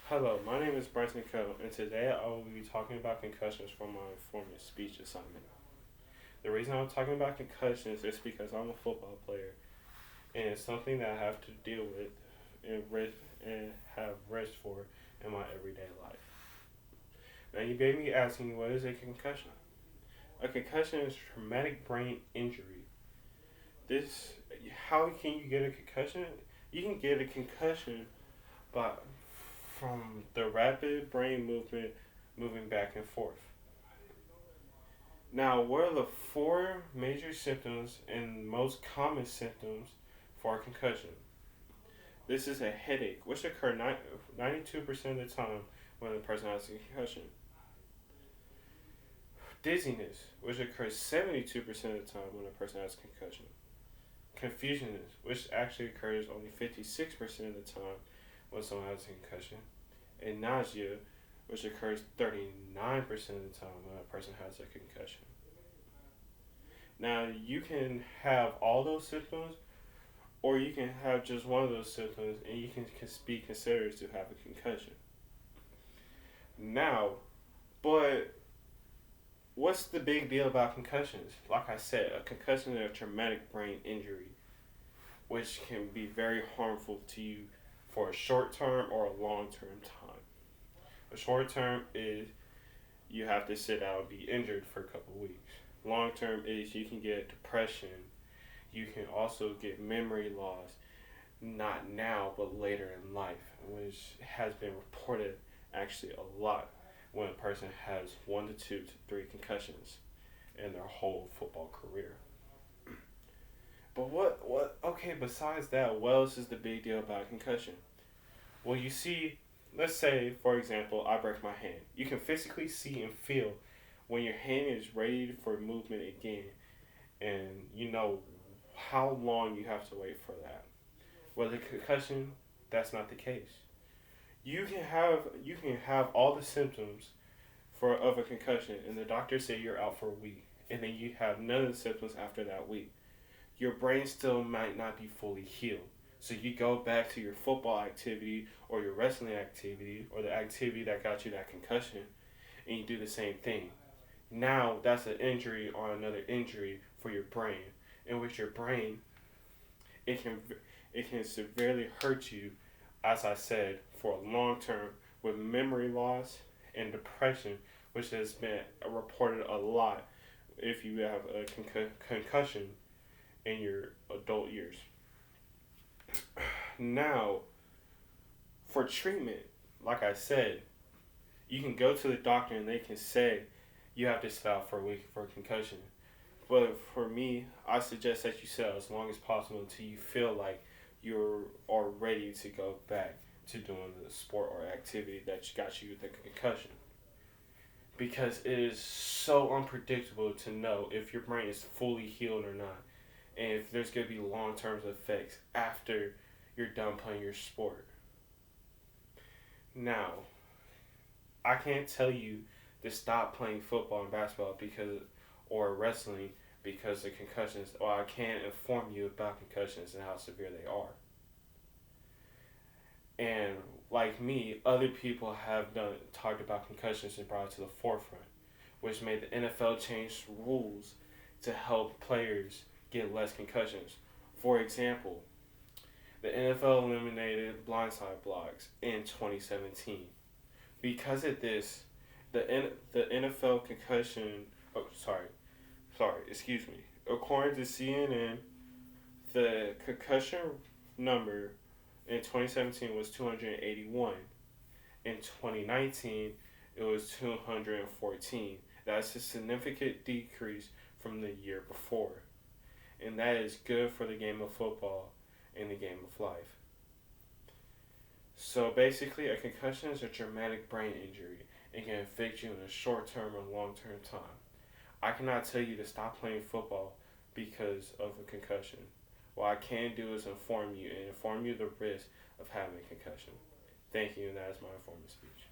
Hello, my name is Bryson Coe, and today I will be talking about concussions from my informant speech assignment. The reason I'm talking about concussions is because I'm a football player, and it's something that I have to deal with and have risk for in my everyday life. Now, you may be asking, what is a concussion? A concussion is traumatic brain injury. This, how can you get a concussion? You can get a concussion by from the rapid brain movement moving back and forth. Now, what are the four major symptoms and most common symptoms for a concussion? This is a headache, which occurs 92% of the time when a person has a concussion. Dizziness, which occurs 72% of the time when a person has a concussion. Confusion, which actually occurs only 56% of the time when someone has a concussion. And nausea, which occurs 39% of the time when a person has a concussion. Now, you can have all those symptoms, or you can have just one of those symptoms, and you can be considered to have a concussion. Now, but what's the big deal about concussions? Like I said, a concussion is a traumatic brain injury, which can be very harmful to you for a short term or a long term time. A short term is you have to sit out and be injured for a couple of weeks. Long term is you can get depression. You can also get memory loss, not now, but later in life, which has been reported actually a lot when a person has 1 to 2 to 3 concussions in their whole football career. But okay, besides that, what else is the big deal about concussion? Well, you see, let's say, for example, I break my hand. You can physically see and feel when your hand is ready for movement again, and you know how long you have to wait for that. With a concussion, that's not the case. You can have all the symptoms of a concussion, and the doctor say you're out for a week, and then you have none of the symptoms after that week. Your brain still might not be fully healed. So you go back to your football activity or your wrestling activity or the activity that got you that concussion, and you do the same thing. Now that's an injury on another injury for your brain, in which your brain it can it can severely hurt you, as I said, for a long term with memory loss and depression, which has been reported a lot if you have a concussion in your adult years. Now, for treatment, like I said, you can go to the doctor and they can say you have to sit out for a week for a concussion. But for me, I suggest that you sit out as long as possible until you feel like you are ready to go back to doing the sport or activity that got you the concussion. Because it is so unpredictable to know if your brain is fully healed or not, and if there's going to be long term effects after you're done playing your sport. Now, I can't tell you to stop playing football and basketball or wrestling because of concussions, or I can't inform you about concussions and how severe they are. And like me, other people have talked about concussions and brought it to the forefront, which made the NFL change rules to help players get less concussions. For example, the NFL eliminated blindside blocks in 2017. Because of this, the NFL concussion. Oh, excuse me. According to CNN, the concussion number in 2017 was 281. In 2019, it was 214. That's a significant decrease from the year before. And that is good for the game of football and the game of life. So basically, a concussion is a traumatic brain injury and can affect you in a short term or long term time. I cannot tell you to stop playing football because of a concussion. What I can do is inform you the risk of having a concussion. Thank you, and that is my informative speech.